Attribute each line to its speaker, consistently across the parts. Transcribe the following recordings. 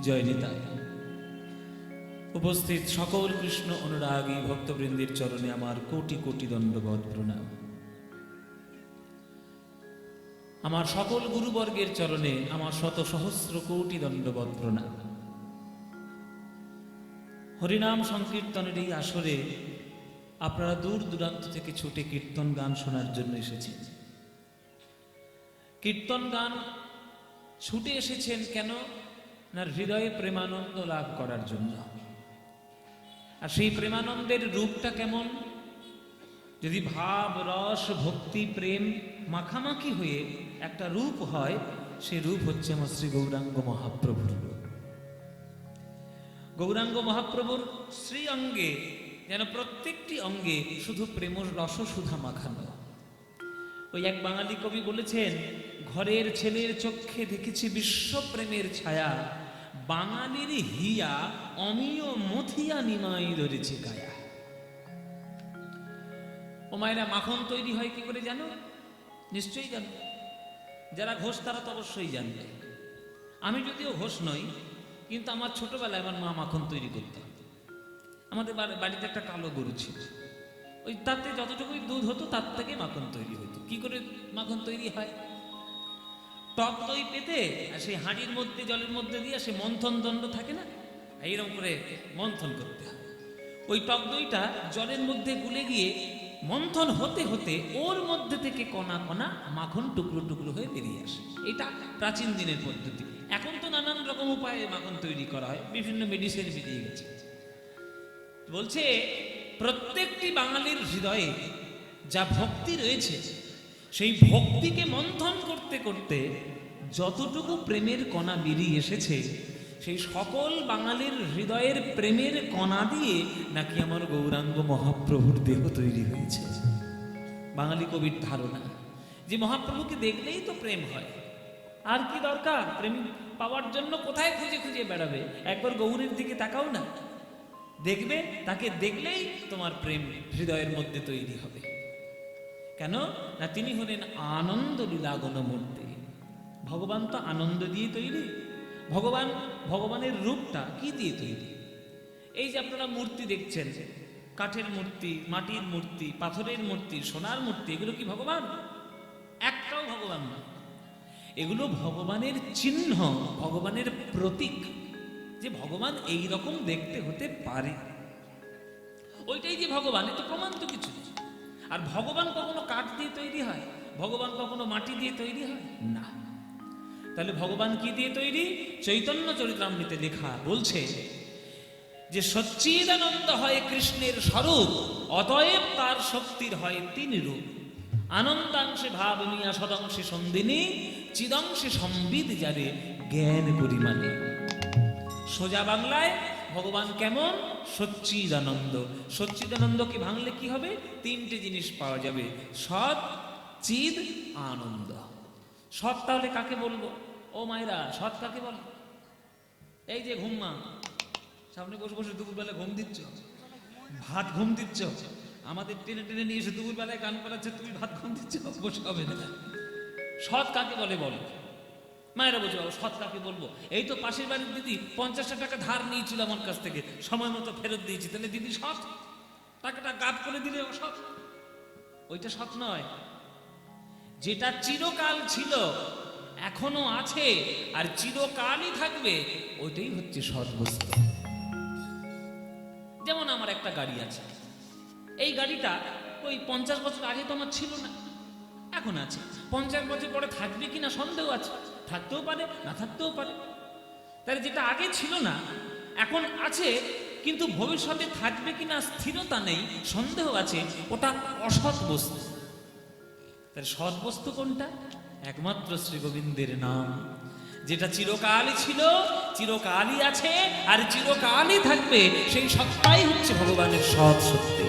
Speaker 1: জয় নিতাই। উপস্থিত সকল কৃষ্ণ অনুরাগী ভক্তবৃন্দের চরণে আমার কোটি কোটি দণ্ডবৎ প্রণাম। আমার সকল গুরুবর্গের চরণে আমার শত সহস্র কোটি দণ্ডবৎ প্রণাম। হরিনাম সংকীর্তনের এই আসরে আপনারা দূর দূরান্ত থেকে ছুটে কীর্তন গান শোনার জন্য এসেছেন। কীর্তন গান ছুটে এসেছেন কেন না হৃদয়ে প্রেমানন্দ লাভ করার জন্য। আর সেই প্রেমানন্দের রূপটা কেমন? যদি ভাব রস ভক্তি প্রেম মাখামাখি হয়ে একটা রূপ হয়, সেই রূপ হচ্ছে আমার শ্রী গৌরাঙ্গ মহাপ্রভুর রূপ। গৌরাঙ্গ মহাপ্রভুর শ্রী অঙ্গে যেন প্রত্যেকটি অঙ্গে শুধু প্রেম রস সুধা মাখানো। ওই এক বাঙালি কবি বলেছেন, ঘরের ছেলের চক্ষে দেখেছি বিশ্ব প্রেমের ছায়া, বাঙালির হিয়া অমিয় মথিয়া নিমাই ধরেছে গায়া। ও মায়েরা, মাখন তৈরি হয় কি করে জানো? নিশ্চয়ই জানো। যারা ঘোষ তারা তো অবশ্যই জানবে। আমি যদিও ঘোষ নই, কিন্তু আমার ছোটবেলায় আমার মা মাখন তৈরি করতেন। আমাদের বাড়িতে একটা কালো গরু ছিল, ওই তাতে যতটুকুই দুধ হতো তার থেকে মাখন তৈরি হতো। কি করে মাখন তৈরি হয়? টক দই পেতে আর সেই হাঁড়ির মধ্যে জলের মধ্যে দিয়ে সে মন্থন দণ্ড থাকে না, এইরকম করে মন্থন করতে হয়। ওই টক দইটা জলের মধ্যে গুলে গিয়ে মন্থন হতে হতে ওর মধ্যে থেকে কণা কণা মাখন টুকরো টুকরো হয়ে বেরিয়ে আসে। এটা প্রাচীন দিনের পদ্ধতি। এখন তো নানান রকম উপায়ে মাখন তৈরি করা হয়, বিভিন্ন মেডিসিন বেরিয়ে গেছে। বলছে প্রত্যেকটি বাঙালির হৃদয়ে যা ভক্তি রয়েছে, সেই ভক্তিকে মন্থন করতে করতে যতটুকু প্রেমের কণা বেরিয়ে এসেছে, সেই সকল বাঙালির হৃদয়ের প্রেমের কণা দিয়ে নাকি আমার গৌরাঙ্গ মহাপ্রভুর দেহ তৈরি হয়েছে। বাঙালি কবির ধারণা যে মহাপ্রভুকে দেখলেই তো প্রেম হয়, আর কি দরকার প্রেম পাওয়ার জন্য? কোথায় খুঁজে খুঁজে বেড়াবে? একবার গৌরের দিকে তাকাও না, দেখবে তাকে দেখলেই তোমার প্রেম হৃদয়ের মধ্যে তৈরি হবে। কেন না তিনি হলেন আনন্দ লীলাগণ মূর্তি। ভগবান তো আনন্দ দিয়ে তৈরি। ভগবানের রূপটা কি দিয়ে তৈরি? এই যে আপনারা মূর্তি দেখছেন, কাঠের মূর্তি, মাটির মূর্তি, পাথরের মূর্তি, সোনার মূর্তি, এগুলো কি ভগবান? একটাও ভগবান না। এগুলো ভগবানের চিহ্ন, ভগবানের প্রতীক, যে ভগবান এই রকম দেখতে হতে পারে। ওইটাই যে ভগবান, এ তো প্রমাণ তো কিছু নেই। আর ভগবান কখনো কাঠ দিয়ে তৈরি হয়? ভগবান কখনো মাটি দিয়ে তৈরি হয় না। তাহলে ভগবান কি দিয়ে তৈরি? চৈতন্য চরিতামৃতে লেখা বলছে যে সচ্চিদানন্দ হয় কৃষ্ণের স্বরূপ, অতএব তার শক্তির হয় তিন রূপ। আনন্দাংশে ভাব নিয়া সদংশে সন্দিনী, চিদংশে সম্বিদ যারে জ্ঞান পরিমাণে। সোজা বাংলায় ভগবান কেমন? সচ্চিদানন্দ। সচ্চিদানন্দকে ভাঙলে কি হবে? তিনটে জিনিস পাওয়া যাবে, সৎ, চিদ, আনন্দ। সৎ তাহলে কাকে বলবো? ও মায়েরা, সৎ কাকে বল? এই যে ঘুমমা, সামনে বসে বসে দুপুরবেলা ঘুম দিচ্ছ, ভাত ঘুম দিচ্ছ, আমাদের টেনে টেনে নিয়ে এসে দুপুরবেলায় গান করাচ্ছে, তুমি ভাত ঘুম দিচ্ছ, বসে হবে না। সৎ কাকে বলে বলো মায়েরা? বলছে সৎ কাকে বলবো? এই তো পাশের বাড়ির দিদি 50টা টাকা ধার নিয়েছিল আমার কাছ থেকে, সময় মতো ফেরত দিয়েছি, তাহলে দিদি সৎ? টাকাটা গাপ করে দিলে অসৎ? ওইটা সৎ নয়। যেটা চিরকাল ছিল, এখনো আছে আর চিরকালই থাকবে, ওইটাই হচ্ছে সৎ বস্তু। যেমন আমার একটা গাড়ি আছে, এই গাড়িটা ওই 50 বছর আগে তো আমার ছিল না, এখন আছে। 50 বছর পরে থাকবে কিনা সন্দেহ আছে, থাকতেও পারে না থাকতেও পারে। তাহলে যেটা আগে ছিল না এখন আছে, কিন্তু ভবিষ্যতে থাকবে কিনা স্থিরতা নেই, সন্দেহ আছে, ওটা অসৎ বস্তু। তাহলে সৎ বস্তু কোনটা? একমাত্র শ্রী গোবিন্দের নাম, যেটা চিরকালই ছিল, চিরকালই আছে আর চিরকালই থাকবে। সেই সত্তাই হচ্ছে ভগবানের সৎ সত্যি,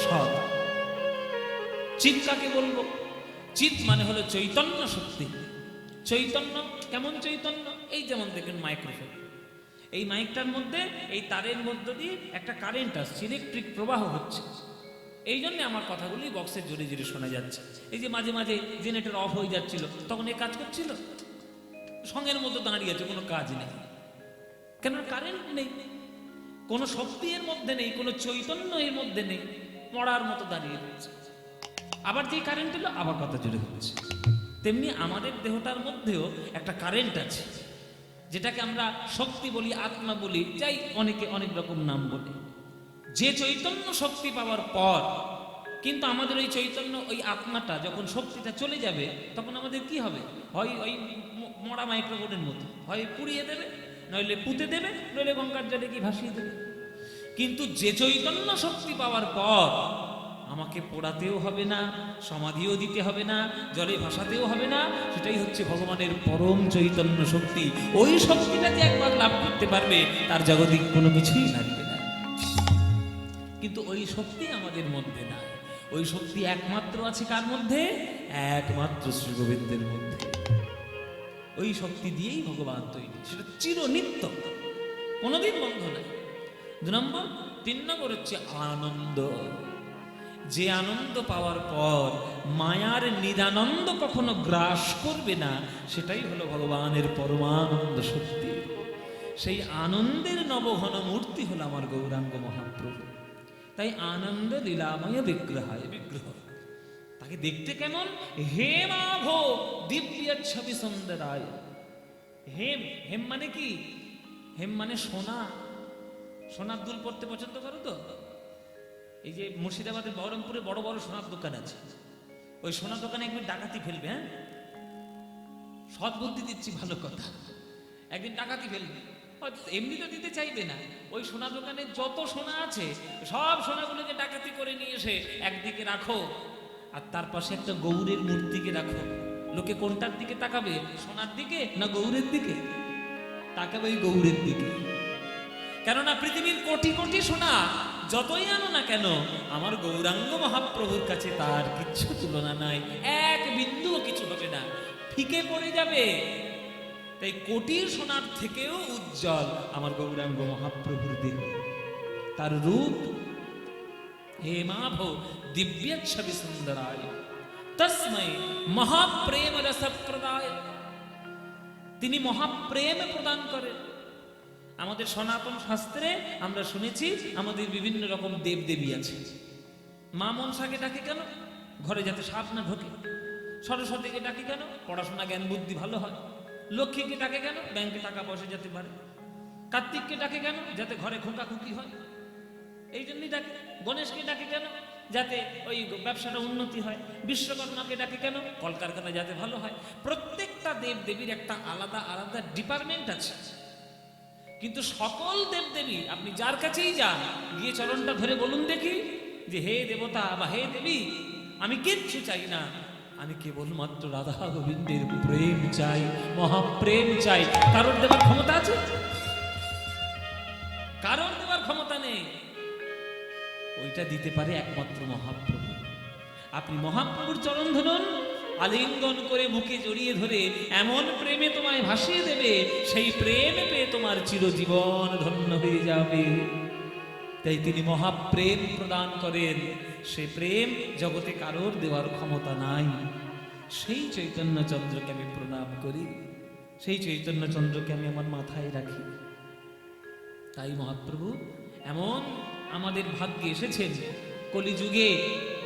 Speaker 1: সৎ। চিৎ কাকে বলবো? চিৎ মানে হলো চৈতন্য শক্তি। চৈতন্য কেমন চৈতন্য? এই যেমন দেখেন মাইক্রোফোন, এই মাইকটার মধ্যে এই তারের মধ্য দিয়ে একটা কারেন্ট আসছে, ইলেকট্রিক প্রবাহ হচ্ছে। এই জন্য আমার কথাগুলি বক্সে জোরে জোরে শোনা যাচ্ছে। এই যে মাঝে মাঝে জেনারেটর অফ হয়ে যাচ্ছিল, তখন এ কাজ করছিল, সঙ্গের মতো দাঁড়িয়ে আছে, কোনো কাজ নেই। কেন? কারেন্ট নেই, কোনো শক্তি এর মধ্যে নেই, কোনো চৈতন্য এর মধ্যে নেই, মরার মতো দাঁড়িয়ে রয়েছে। আবার যেই কারেন্ট এলো আবার কথা জুড়ে হচ্ছে। তেমনি আমাদের দেহটার মধ্যেও একটা কারেন্ট আছে, যেটাকে আমরা শক্তি বলি, আত্মা বলি, যাই অনেকে অনেক রকম নাম বলে। যে চৈতন্য শক্তি পাওয়ার পর কিন্তু আমাদের ওই চৈতন্য, ওই আত্মাটা যখন শক্তিটা চলে যাবে, তখন আমাদের কি হবে? হয় ওই মরা মাইক্রোবোনের মতো, হয় পুড়িয়ে দেবে, নইলে পুঁতে দেবে, নইলে গঙ্গার জলে কি ভাসিয়ে দেবে। কিন্তু যে চৈতন্য শক্তি পাওয়ার পর আমাকে পোড়াতেও হবে না, সমাধিও দিতে হবে না, জলে ভাসাতেও হবে না, সেটাই হচ্ছে ভগবানের পরম চৈতন্য শক্তি। ওই শক্তিটা যে একবার লাভ করতে পারবে, তার জাগতিক কোনো কিছুই লাগবে না। কিন্তু ওই শক্তি আমাদের মধ্যে নাই। ওই শক্তি একমাত্র আছে কার মধ্যে? একমাত্র শ্রী গোবিন্দের মধ্যে। ওই শক্তি দিয়েই ভগবান তৈরি, সেটা চিরনিত্য, কোনোদিন বন্ধ নাই। 2 নম্বর। 3 নম্বর হচ্ছে আনন্দ। যে আনন্দ পাওয়ার পর মায়ার নিরানন্দ কখনো গ্রাস করবে না, সেটাই হলো ভগবানের পরমানন্দ শক্তি। সেই আনন্দের নবঘন মূর্তি হলো আমার গৌরাঙ্গ মহাপ্রভু। তাই আনন্দ লীলাময় বিগ্রহায় বিগ্রহ। তাকে দেখতে কেমন? হেমাভ দিব্য ছবি সুন্দরায়। হেম, হেম মানে কি? হেম মানে সোনা। সোনার দুল পড়তে পছন্দ করো তো? এই যে মুর্শিদাবাদের বহরমপুরে বড় বড় সোনার দোকান আছে, ওই সোনার দোকানে একদিন ডাকাতি ফেলবে। হ্যাঁ, সৎ বুদ্ধি দিচ্ছি, ভালো কথা। একদিন ডাকাতি ফেলবে, এমনি তো দিতে চাইবে না। ওই সোনা দোকানে যত সোনা আছে সব সোনাগুলোকে ডাকাতি করে নিয়ে এসে একদিকে রাখো, আর তার পাশে একটা গৌরের মূর্তিকে রাখো। লোকে কোনটার দিকে তাকাবে? সোনার দিকে না গৌরের দিকে? তাকাবে ওই গৌরের দিকে। কেননা পৃথিবীর কোটি কোটি সোনা যতই আনো না কেন, আমার গৌরাঙ্গ মহাপ্রভুর কাছে তার কিচ্ছু তুলনা নাই। এক বিন্দুও কিছু হবে না, ফিকে পড়ে যাবে। তাই কোটির সোনার থেকেও উজ্জ্বল আমার গৌরাঙ্গ মহাপ্রভুর দেহ, তার রূপ। হেমাভ দিব্যচ্ছবি সুন্দরায় তস্মৈ মহাপ্রেম রস প্রদায়। তিনি মহাপ্রেম প্রদান করেন। আমাদের সনাতন শাস্ত্রে আমরা শুনেছি আমাদের বিভিন্ন রকম দেব দেবী আছে। মা মনসাকে ডাকে কেন? ঘরে যাতে সাপ না ঢোকে। সরস্বতীকে ডাকে কেন? পড়াশোনা জ্ঞান বুদ্ধি ভালো হয়। লক্ষ্মীকে ডাকে কেন? ব্যাংকে টাকা পয়সা যেতে পারে। কার্তিককে ডাকে কেন? যাতে ঘরে খোকা খুকি হয়, এই জন্যই ডাকে। গণেশকে ডাকে কেন? যাতে ওই ব্যবসাটা উন্নতি হয়। বিশ্বকর্মাকে ডাকে কেন? কলকারখানা যাতে ভালো হয়। প্রত্যেকটা দেব দেবীর একটা আলাদা আলাদা ডিপার্টমেন্ট আছে। কিন্তু সকল দেবদেবী আপনি যার কাছেই যান, গিয়ে চরণটা ধরে বলুন দেখি যে হে দেবতা বা হে দেবী, আমি কিচ্ছু চাই না, আমি কেবলমাত্র রাধা গোবিন্দের প্রেম চাই, মহাপ্রেম চাই। কারোর দেবার ক্ষমতা আছে? কারোর দেবার ক্ষমতা নেই। ওইটা দিতে পারে একমাত্র মহাপ্রভু। আপনি মহাপ্রভুর চরণ ধরুন, আলিঙ্গন করে বুকে জড়িয়ে ধরে এমন প্রেমে তোমায় ভাসিয়ে দেবে, সেই প্রেম পেয়ে তোমার চিরজীবন ধন্য হয়ে যাবে। তাই তিনি মহাপ্রেম প্রদান করেন। সে প্রেম জগতে কারোর দেওয়ার ক্ষমতা নাই। সেই চৈতন্য চন্দ্রকে আমি প্রণাম করি, সেই চৈতন্য চন্দ্রকে আমি আমার মাথায় রাখি। তাই মহাপ্রভু এমন আমাদের ভাগ্যে এসেছেন কলিযুগে,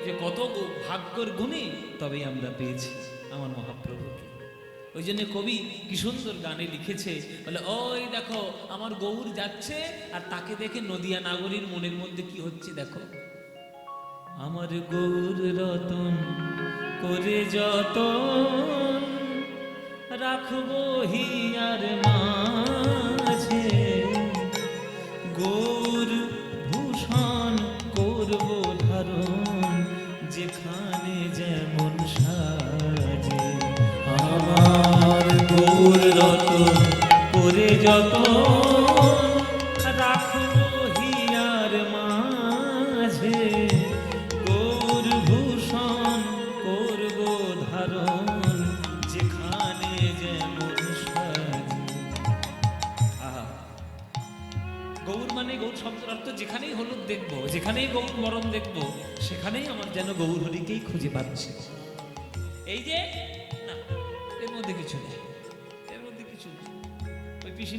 Speaker 1: যে কত ভাগ্যর গুণে তবেই আমরা পেয়েছি আমার মহাপ্রভুকে। ওই জন্য কবি কি সুন্দর গানে লিখেছে, বলে ওই দেখো আমার গৌর যাচ্ছে, আর তাকে দেখে নদিয়া নাগরীর মনের মধ্যে কি হচ্ছে দেখো। আমার গৌর রতন করে যতন রাখবো হিয়ার মাঝে, গৌর ভূষণ করব ধারণ যেখানে যেমন সাজে। আমার গৌর রতন করে যতন রাখবো হিয়ার মাঝে, গৌর ভূষণ করব ধারণ যেখানে যেমন সাজে। আহা, গৌর মানে গৌর শব্দের অর্থ যেখানেই হলুদ দেখবো, যেখানেই গৌর বরণ দেখবো, সেখানেই আমার যেন গৌর হরিকেই খুঁজে পাচ্ছে। এই যে না, এর মধ্যে কিছু নেই, এর মধ্যে কিছু নেই। ওই পিসি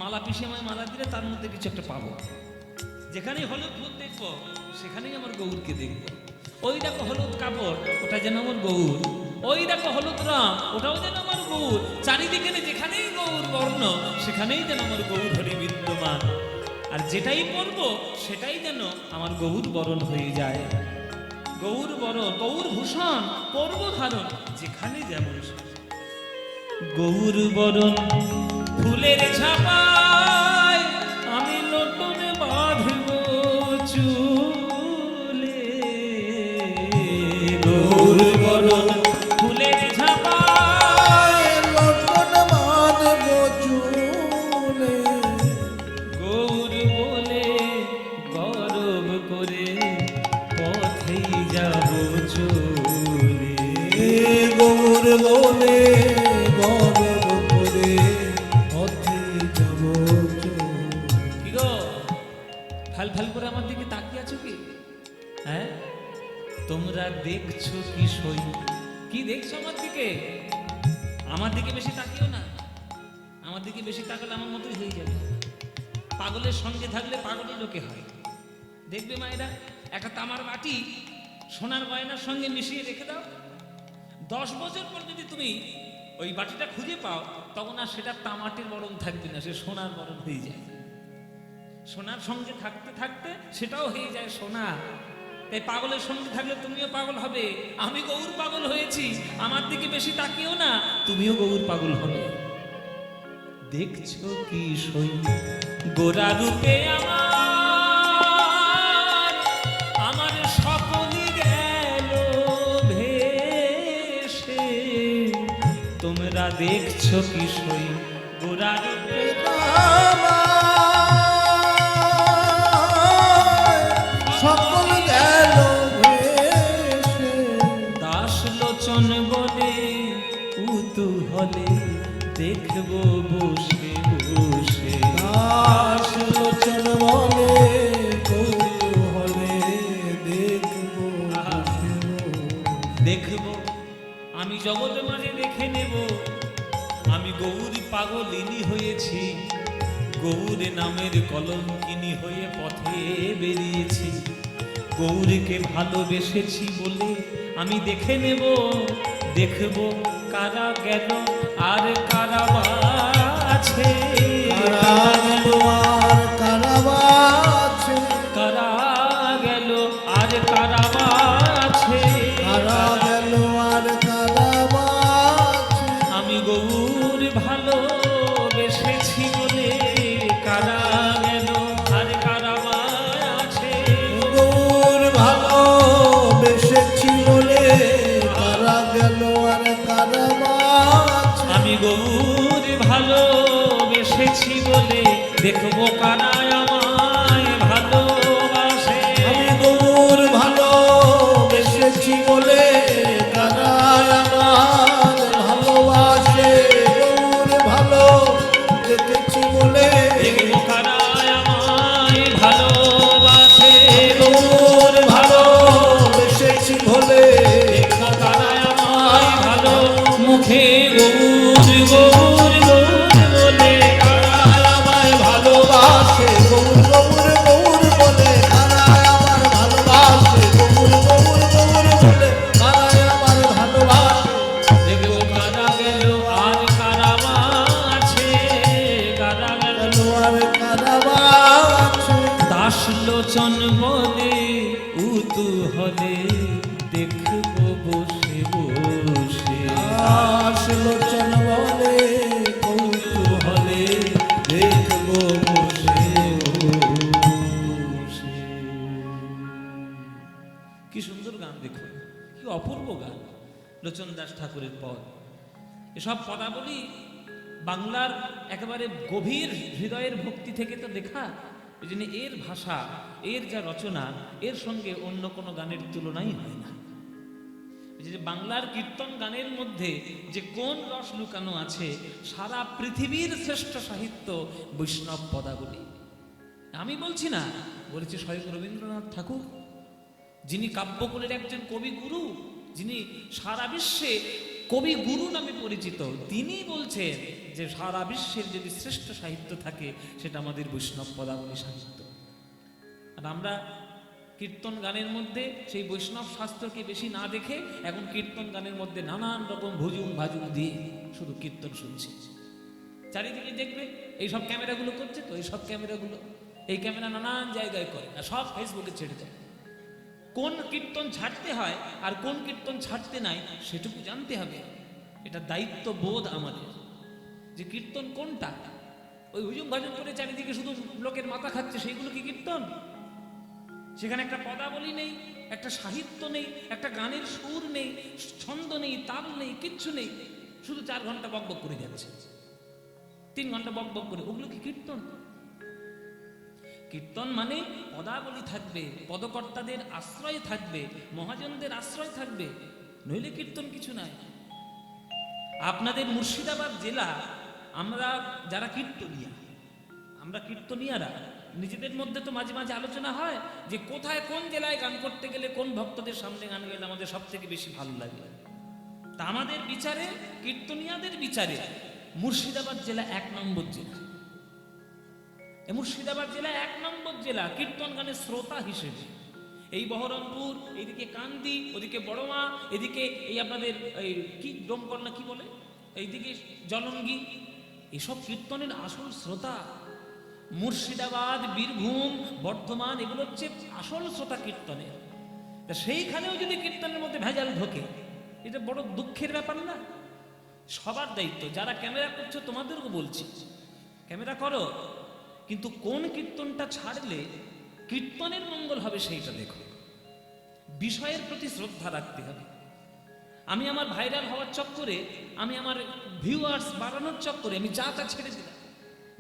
Speaker 1: মালা পিসি আমায় মালা দিলে তার মধ্যে কিছু একটা পাবো। যেখানেই হলুদ ফুল দেখবো সেখানেই আমার গৌরকে দেখবো। ওই দেখো হলুদ কাপড়, ওটা যেন আমার গৌর। ওই দেখো হলুদ রং, ওটাও যেন আমার গৌর। চারিদিকে যেখানেই গৌর বর্ণ সেখানেই যেন আমার গৌর হরি বিদ্যমান। আর যেটাই পরবো সেটাই যেন আমার গৌর বরণ হয়ে যায়। গৌর বরণ, গৌর ভূষণ করব ধারণ যেখানে যেমন। গৌর বরণ ফুলের ঝাপায় আমি নতুন বাঁধব চুলে। গৌর বরণ ফুলের ঝাপায়
Speaker 2: নতুন বাঁধব চুলে।
Speaker 1: গৌর বলে গরব করে পথেই যাব চলে।
Speaker 2: গৌর বলে গরব করে পথে যাব চলে।
Speaker 1: কি গো, ফাল ফাল করে আমার দিকে তাকিয়ে আছো কি? হ্যাঁ, তোমরা দেখছো কি সই? কি দেখছো আমার দিকে? আমার দিকে বেশি তাকিও না। আমার দিকে বেশি তাকালে আমার মতোই হয়ে যাবে। পাগলের সঙ্গে থাকলে পাগলই লোকে হয়। দেখবে মায়েরা, একটা তামার বাটি সোনার গয়নার সঙ্গে মিশিয়ে রেখে দাও, 10 বছর পর যদি তুমি ওই বাটিটা খুঁজে পাও তখন আর সেটা তামাটির বরণ থাকবে না, সে সোনার বরণ হয়ে যায়। সোনার সঙ্গে থাকতে থাকতে সেটাও হয়ে যায় সোনা। তাই পাগলের সঙ্গে থাকলে তুমিও পাগল হবে। আমি গৌর পাগল হয়েছি, আমার দিকে বেশি তাকিও না, তুমিও গৌর পাগল হবে। দেখছো কি সই গোরা রূপে আমার, আমার সকলই গেল ভেসে। তোমরা দেখছো কি সই গোরা রূপে
Speaker 2: সকল গেল ভেসে।
Speaker 1: দাস লোচন বলে উতূহলে দেখবো বসে বসে।
Speaker 2: দাস লোচন বলে কৌতূহলে দেখব বসে বসে।
Speaker 1: দেখবো আমি জগৎ মাঝে দেখে নেব আমি গৌরী পাগলিনী হয়েছি। গৌর নামের কলঙ্কিনী হয়ে পথে বেরিয়েছি। গৌরীকে ভালোবেসেছি বলে আমি দেখে নেব, দেখব কারা গেল আর কারা আছে।
Speaker 2: কারা গেল আর কারা আছে।
Speaker 1: কারা গেল আর কারা আছে।
Speaker 2: কারা গেল আর কারা আছে।
Speaker 1: আমি গৌর ভালোবেসেছি বলে কারা গেল আর কারা আছে।
Speaker 2: গৌর ভালোবেসেছি বলে কারা গেল আর কারা আছে।
Speaker 1: আমি গৌর ভালোবেসেছি বলে দেখবো কারা আমায় ভালোবাসে।
Speaker 2: আমি গৌর ভালোবেসেছি বলে কারা আমার ভালোবাসে। গৌর ভালো দেখেছি বলে
Speaker 1: দেখবো কারা আমায় ভালোবাসে।
Speaker 2: গৌর ভালোবেসেছি বলে
Speaker 1: দেখবো কারা আমায় ভালো মুখে গৌর গৌর গৌর বলে
Speaker 2: কারা আমায় ভালোবাসে। গৌর গৌর গৌর বলে কারা আমার ভালোবাসে। গৌর গৌর গৌর বলে কারা আমার ভালোবাসে।
Speaker 1: দেখবো কারা গেল আর কারা আছে। কারা গেল
Speaker 2: আর কারা আছে।
Speaker 1: দাস লোচন বলে উতূহলে দেখবো বসে বসে।
Speaker 2: দাস লোচন বলে কৌতূহলে দেখব বসে বসে।
Speaker 1: কি সুন্দর গান দেখুন, কি অপূর্ব গান লোচন দাস ঠাকুরের পদ। এসব পদাবলী বাংলার একেবারে গভীর হৃদয়ের ভক্তি থেকে তো দেখা। এই জন্য এর ভাষা, এর যা রচনা, এর সঙ্গে অন্য কোনো গানের তুলনাই হয় না। এই যে বাংলার কীর্তন গানের মধ্যে যে কোন রস লুকানো আছে, সারা পৃথিবীর শ্রেষ্ঠ সাহিত্য বৈষ্ণব পদাবলী। আমি বলছি না, বলেছি স্বয়ং রবীন্দ্রনাথ ঠাকুর, যিনি কাব্যকুলের একজন কবিগুরু, যিনি সারা বিশ্বে কবি গুরু নামে পরিচিত, তিনি বলছেন যে সারা বিশ্বের যদি শ্রেষ্ঠ সাহিত্য থাকে সেটা আমাদের বৈষ্ণব পদাবলী সাহিত্য। আর আমরা কীর্তন গানের মধ্যে সেই বৈষ্ণব শাস্ত্রকে বেশি না দেখে এখন কীর্তন গানের মধ্যে নানান রকম ভুজুং ভাজুং দিয়ে শুধু কীর্তন শুনছি। চারিদিকে দেখবে এইসব ক্যামেরাগুলো করছে, তো এইসব ক্যামেরাগুলো, এই ক্যামেরা নানান জায়গায় করে আর সব ফেসবুকে ছেড়ে দেয়। কোন কীর্তন ছাড়তে হয় আর কোন কীর্তন ছাড়তে নাই সেটুকু জানতে হবে। এটা দায়িত্ব বোধ আমাদের যে কীর্তন কোনটা। ওই হুজুম ভাজুম করে চারিদিকে শুধু লোকের মাথা খাচ্ছে, সেইগুলো কি কীর্তন? সেখানে একটা পদাবলী নেই, একটা সাহিত্য নেই, একটা গানের সুর নেই, ছন্দ নেই, তাল নেই, কিচ্ছু নেই, শুধু 4 ঘন্টা বকবক করে যাচ্ছে, 3 ঘন্টা বকবক করে। ওগুলো কি কীর্তন? কীর্তন মানে পদাবলী থাকবে, পদকর্তাদের আশ্রয় থাকবে, মহাজনদের আশ্রয় থাকবে, নইলে কীর্তন কিছু নাই। আপনাদের মুর্শিদাবাদ জেলা, আমরা যারা কীর্তনিয়া, আমরা কীর্তনিয়ারা নিজেদের মধ্যে তো মাঝে মাঝে আলোচনা হয় যে কোথায় কোন জেলায় গান করতে গেলে কোন ভক্তদের সামনে গান গেলে আমাদের সব থেকে বেশি ভালো লাগে। তা আমাদের বিচারে, কীর্তনিয়াদের বিচারে মুর্শিদাবাদ জেলা 1 নম্বর জেলা। মুর্শিদাবাদ জেলা 1 নম্বর জেলা কীর্তন গানের শ্রোতা হিসেবে। এই বহরমপুর, এইদিকে কান্দি, ওদিকে বড়মা, এদিকে এই আপনাদের এই কি ডোমকল না কি বলে, এইদিকে জলঙ্গি, এসব কীর্তনের আসল শ্রোতা। মুর্শিদাবাদ, বীরভূম, বর্ধমান, এগুলো হচ্ছে আসল শ্রোতা কীর্তনের। তা সেইখানেও যদি কীর্তনের মধ্যে ভেজাল ঢোকে, এটা বড় দুঃখের ব্যাপার না? সবার দায়িত্ব, যারা ক্যামেরা করছো তোমাদেরকে বলছি, ক্যামেরা করো, কিন্তু কোন কীর্তনটা ছাড়লে কীর্তনের মঙ্গল হবে সেইটা দেখো। বিষয়ের প্রতি শ্রদ্ধা রাখতে হবে। আমি আমার ভাইরাল হওয়ার চক্করে, আমি আমার ভিউয়ার্স বাড়ানোর চক্করে আমি যা তা ছেড়ে দিলাম,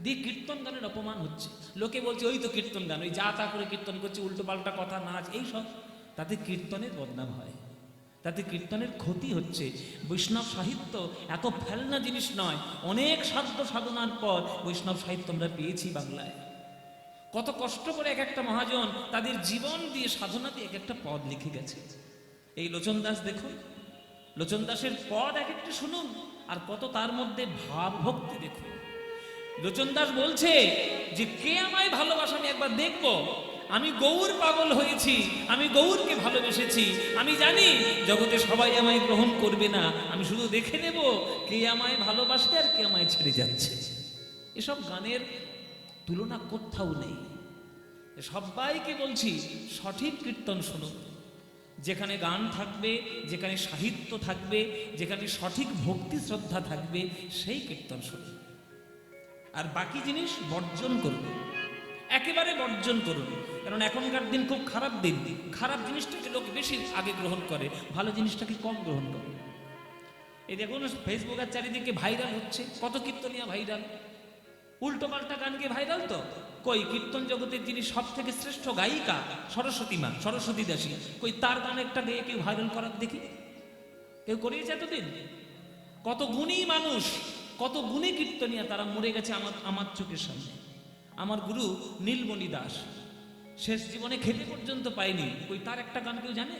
Speaker 1: দিয়ে কীর্তন গানের অপমান হচ্ছে। লোকে বলছে ওই তো কীর্তন গান, ওই যা তা করে কীর্তন করছে, উল্টো পাল্টা কথা, নাচ, এইসব। তাতে কীর্তনের বদনাম হয়, তাতে কীর্তনের ক্ষতি হচ্ছে। বৈষ্ণব সাহিত্য এত ফেলনা জিনিস নয়। অনেক সাধ্য সাধনার পর বৈষ্ণব সাহিত্য আমরা পেয়েছি বাংলায়। কত কষ্ট করে এক একটা মহাজন তাদের জীবন দিয়ে, সাধনা দিয়ে এক একটা পদ লিখে গেছে। এই লোচন দাস দেখুন, লোচন দাসের পদ এক একটা শুনুন, আর কত তার মধ্যে ভাব ভক্তি দেখুন। লোচন দাস বলছে যে কে আমায় ভালোবাসে আমি একবার দেখবো, আমি গৌর পাগল হয়েছি, আমি গৌরকে ভালোবেসেছি, আমি জানি জগতে সবাই আমায় গ্রহণ করবে না, আমি শুধু দেখে নেব কে আমায় ভালোবাসে আর কে আমায় ছেড়ে যাচ্ছে। এসব গানের তুলনা কোথাও নেই। সবাইকে বলছি সঠিক কীর্তন শুনুন, যেখানে গান থাকবে, যেখানে সাহিত্য থাকবে, যেখানে সঠিক ভক্তি শ্রদ্ধা থাকবে, সেই কীর্তন শুনুন। আর বাকি জিনিস বর্জন করুন, একেবারে বর্জন করুন। কারণ এখনকার দিন খুব খারাপ দিন, খারাপ জিনিসটাকে লোক বেশি আগে গ্রহণ করে, ভালো জিনিসটাকে কম গ্রহণ করে। এই দেখুন ফেসবুকের চারিদিকে ভাইরাল হচ্ছে, কত কীর্তনিয়া ভাইরাল, উল্টো পাল্টা গান গিয়ে ভাইরাল। তো কই কীর্তন জগতের যিনি সব থেকে শ্রেষ্ঠ গায়িকা সরস্বতী মা, সরস্বতী দাসী, কই তার গান একটা গেয়ে কেউ ভাইরাল করার দেখি? কেউ করিয়েছে এতদিন? কত গুণী মানুষ, কত গুণী কীর্তনিয়া, তারা মরে গেছে আমার চোখের সামনে। আমার গুরু নীলমণি দাস শেষ জীবনে খেতে পর্যন্ত পায়নি, কই তার একটা গান কেউ জানে?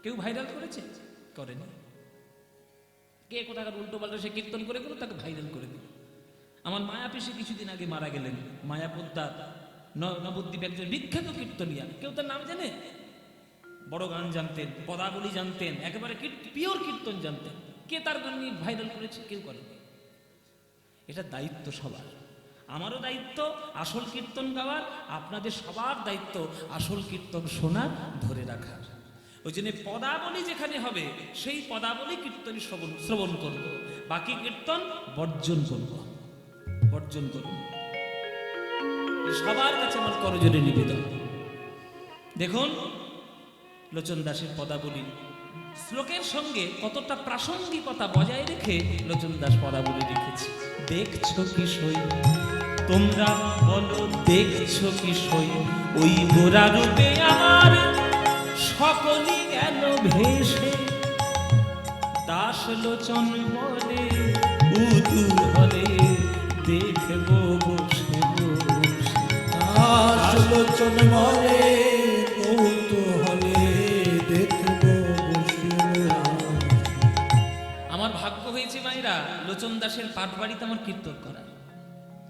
Speaker 1: কেউ ভাইরাল করেছে? করেনি। কে কোথাকার উল্টো পাল্টা সে কীর্তন করে গেল, তাকে ভাইরাল করে দিল। আমার মায়া পিসি কিছুদিন আগে মারা গেলেন, মায়া পোদ্দার, নবদ্বীপ একজন বিখ্যাত কীর্তনিয়া, কেউ তার নাম জানে? বড় গান জানতেন, পদাবলী জানতেন, একেবারে পিওর কীর্তন জানতেন, কে তার গান নিয়ে ভাইরাল করেছে? কেউ করেনি। এটা দায়িত্ব সবার, আমারও দায়িত্ব আসল কীর্তন গাওয়ার, আপনাদের সবার দায়িত্ব আসল কীর্তন শোনার, ধরে রাখার। ওই জন্য পদাবলী যেখানে হবে সেই পদাবলী কীর্তনী শ্রবণ করব, বাকি কীর্তন বর্জন করব, বর্জন করব। সবার কাছে আমার করজোড়ে নিবেদন। দেখুন লোচন দাসের পদাবলী শ্লোকের সঙ্গে কতটা প্রাসঙ্গিকতা বজায় রেখে লোচন দাস পদাবলী লিখেছে। দেখছো কি সই, তোমরা বলো দেখছো কি সই, ওই গোরা রূপে আমার সকলই গেল ভেসে। দাস লোচন বলে উদুহলে দেখবো বসে বসে।
Speaker 2: দাস লোচন বলে কৌতূহলে দেখবো বসে বসে।
Speaker 1: আমার দাসের পাঠ বাড়িতে আমার কীর্তন করা।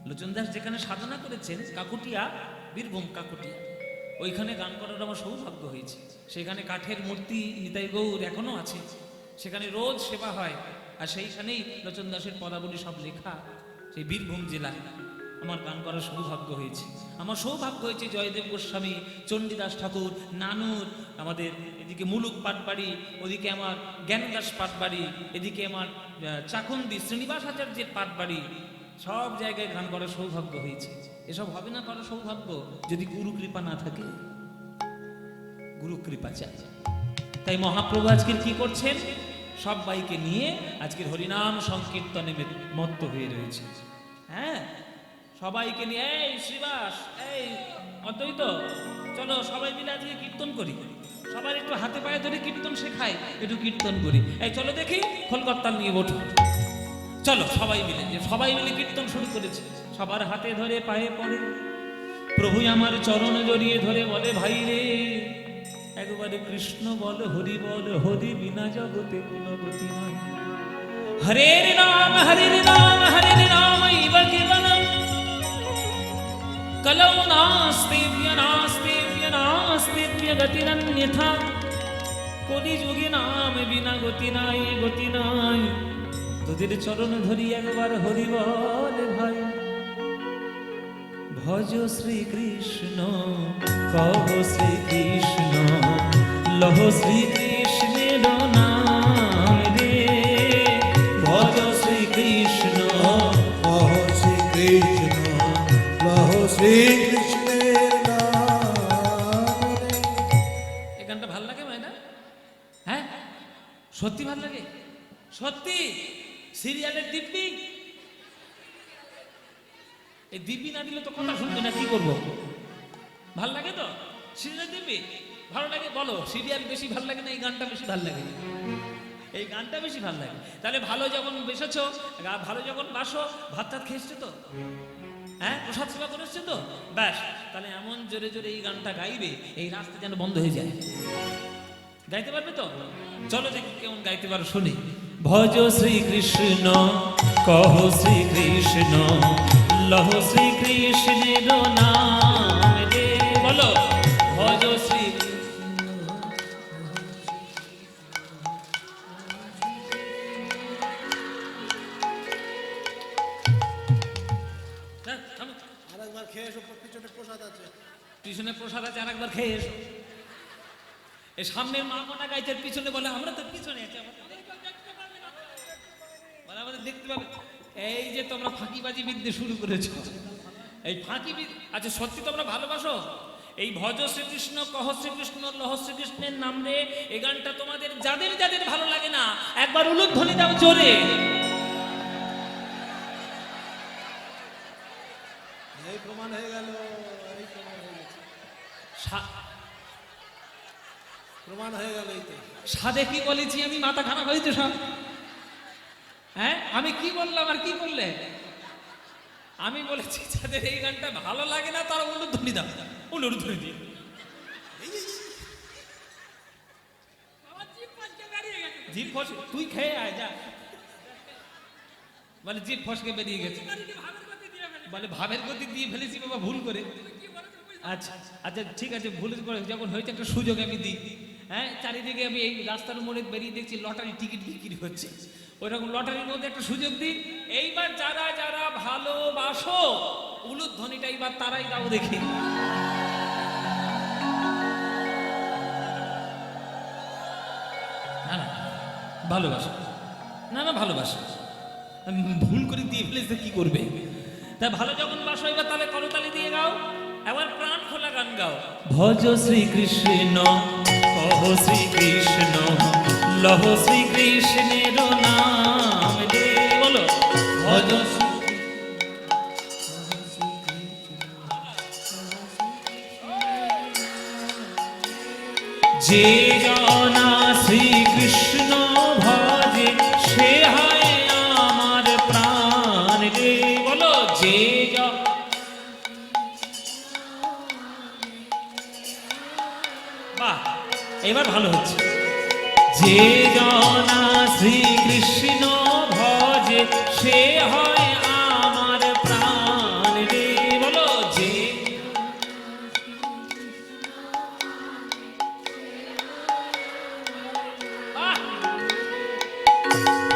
Speaker 1: লোচন দাস যেখানে সাধনা করেছেন কাকুটিয়া, বীরভূম কাকুটিয়া, ওইখানে গান করার আমার সৌভাগ্য হয়েছে। সেখানে কাঠের মূর্তি নিতাই গৌর এখনো আছে, সেখানে রোজ সেবা হয়। আর সেইখানেই লোচন দাসের পদাবলী সব লেখা। সেই বীরভূম জেলায় আমার গান করার সৌভাগ্য হয়েছে। আমার সৌভাগ্য হয়েছে জয়দেব গোস্বামী, চণ্ডীদাস ঠাকুর, নানুর, আমাদের এদিকে মুলুক পাটবাড়ি, ওদিকে আমার জ্ঞানদাস পাটবাড়ি, এদিকে আমার চাকুন্দি শ্রীনিবাস আচার্যের পাটবাড়ি, সব জায়গায় গান করার সৌভাগ্য হয়েছে। এসব হবে না করার সৌভাগ্য যদি গুরু কৃপা না থাকে। গুরু কৃপা চাই। তাই মহাপ্রভু আজকের কি করছেন? সবাইকে নিয়ে আজকের হরিনাম সংকীর্তনে মত্ত হয়ে রয়েছে। হ্যাঁ, সবাইকে নিয়ে, এই শ্রীবাস, এই অদ্বৈত, চলো সবাই মিলে আজকে কীর্তন করি। সবার একটু হাতে পায়ে ধরে কীর্তন শেখাই, একটু কীর্তন করি। এই চলো দেখি, খোলকর্তাল নিয়ে ওঠো, চলো সবাই মিলে। যে সবাই মিলে কীর্তন শুরু করেছে, সবার হাতে ধরে পায়ে পড়ে। প্রভু আমার চরণ জড়িয়ে ধরে বলে, ভাই রে একবারে কৃষ্ণ বল, হরি বল, হরি বিনা জগতে কোনো গতি নয়। হরের নাম হরের নাম হরের নাম ইব কেবলম, কলৌ নাস্তিব্য নাস্তিব্য নাস্তিব্য গতিরন্যথা। কলি যুগে নাম বিনা গতি নাই, গতি নাই। তোদের চরণ ধরি একবার হরি বল ভাই। ভজ শ্রীকৃষ্ণ, কহ শ্রীকৃষ্ণ, লহ শ্রীকৃষ্ণের নাম রে। ভজ শ্রীকৃষ্ণ,
Speaker 2: কহ শ্রীকৃষ্ণ, লহ শ্রীকৃষ্ণের নাম রে।
Speaker 1: এই গানটা ভাল লাগে মাইনা? হ্যাঁ, সত্যি ভাল লাগে, সত্যি। সিরিয়ালের দিব্যি, এই দিব্যি না দিলে তো কথা শুনবে না, কি করবো? ভাল লাগে তো সিরিয়াল দিব্যি? ভালো লাগে? বলো, সিরিয়াল বেশি ভাল লাগে না এই গানটা বেশি ভাল লাগে? এই গানটা বেশি ভাল লাগে। তাহলে ভালো যখন বেসেছো, ভালো যখন বাসো, ভাত টাত খেয়েছো তো, হ্যাঁ, প্রসাদ সেবা করেছো তো, ব্যাস, তাহলে এমন জোরে জোরে এই গানটা গাইবে, এই রাস্তা যেন বন্ধ হয়ে যায়। গাইতে পারবে তো? চলো দেখি কেমন গাইতে পারো, শুনি। ভজ শ্রীকৃষ্ণ, কহ শ্রীকৃষ্ণ, লহ শ্রীকৃষ্ণের নাম রে। বলো, ভজ শ্রী।
Speaker 2: আরেকবার খেয়ে এসো, পিছনে প্রসাদ আছে।
Speaker 1: পিছনে প্রসাদ আছে, আরেকবার খেয়ে এসো। এই সামনের মা মোনা গাইছে, পিছনে বলে আমরা তো পিছনে আছি, আমাদের দেখতে পাবে। এই যে তোমরা ফাঁকিবাজি বিদ্যে শুরু করেছো, এই ফাঁকি। আচ্ছা সত্যি তোমরা ভালোবাসো এই ভজ শ্রীকৃষ্ণ, কহ শ্রীকৃষ্ণ, লহ শ্রীকৃষ্ণের নাম রে? এই গানটা তোমাদের যাদের যাদের ভালো লাগে না, একবার উলুধ্বনি দাও জোরে।
Speaker 2: এই প্রমাণ হয়ে গেল, এই প্রমাণ হয়ে গেছে, প্রমাণ হয়ে গেল। এই তো
Speaker 1: সাদে কি বলেছি আমি? মাথা খারাপ হয়েছে সব। হ্যাঁ, আমি কি বললাম আর কি বললে? আমি বলেছি যাদের এই গানটা ভালো লাগে না তারা উলুধ্বনি দাও, উলুধ্বনি দিয়ে। জিভ ফসকে, তুই খেয়ে আয় যা। বলে জিভ ফসকে বেরিয়ে গেছে, বলে ভাবের গতি দিয়ে ফেলেছি বাবা ভুল করে। আচ্ছা আচ্ছা ঠিক আছে, ভুল করে যখন হয়েছে একটা সুযোগ আমি দিই। হ্যাঁ, চারিদিকে আমি এই রাস্তার মোড়ে বেরিয়ে দেখছি লটারি টিকিট বিক্রি হচ্ছে, ওইরকম লটারির মধ্যে একটা সুযোগ দিই। এইবার যারা যারা ভালোবাসো উলুধ্বনিটা এইবার তারাই দাও দেখি। না না ভালোবাসো, না না ভালোবাসো, ভুল করে দিয়ে ফেলেছে কি করবে? তাই ভালো যখন বাসো এবার তাহলে করতালি দিয়ে গাও, এবার প্রাণ খোলা গান গাও। ভজ শ্রীকৃষ্ণ, কহ শ্রীকৃষ্ণ, লহ শ্রীকৃষ্ণের নাম রে। বলো, ভজ যে জনা শ্রীকৃষ্ণ ভজে সে হয় আমার প্রাণ রে। বলো, যে বাহ, এবার ভালো হচ্ছে। যে জনা শ্রীকৃষ্ণ ভজে সে হয় আমার প্রাণ রে। বলো যে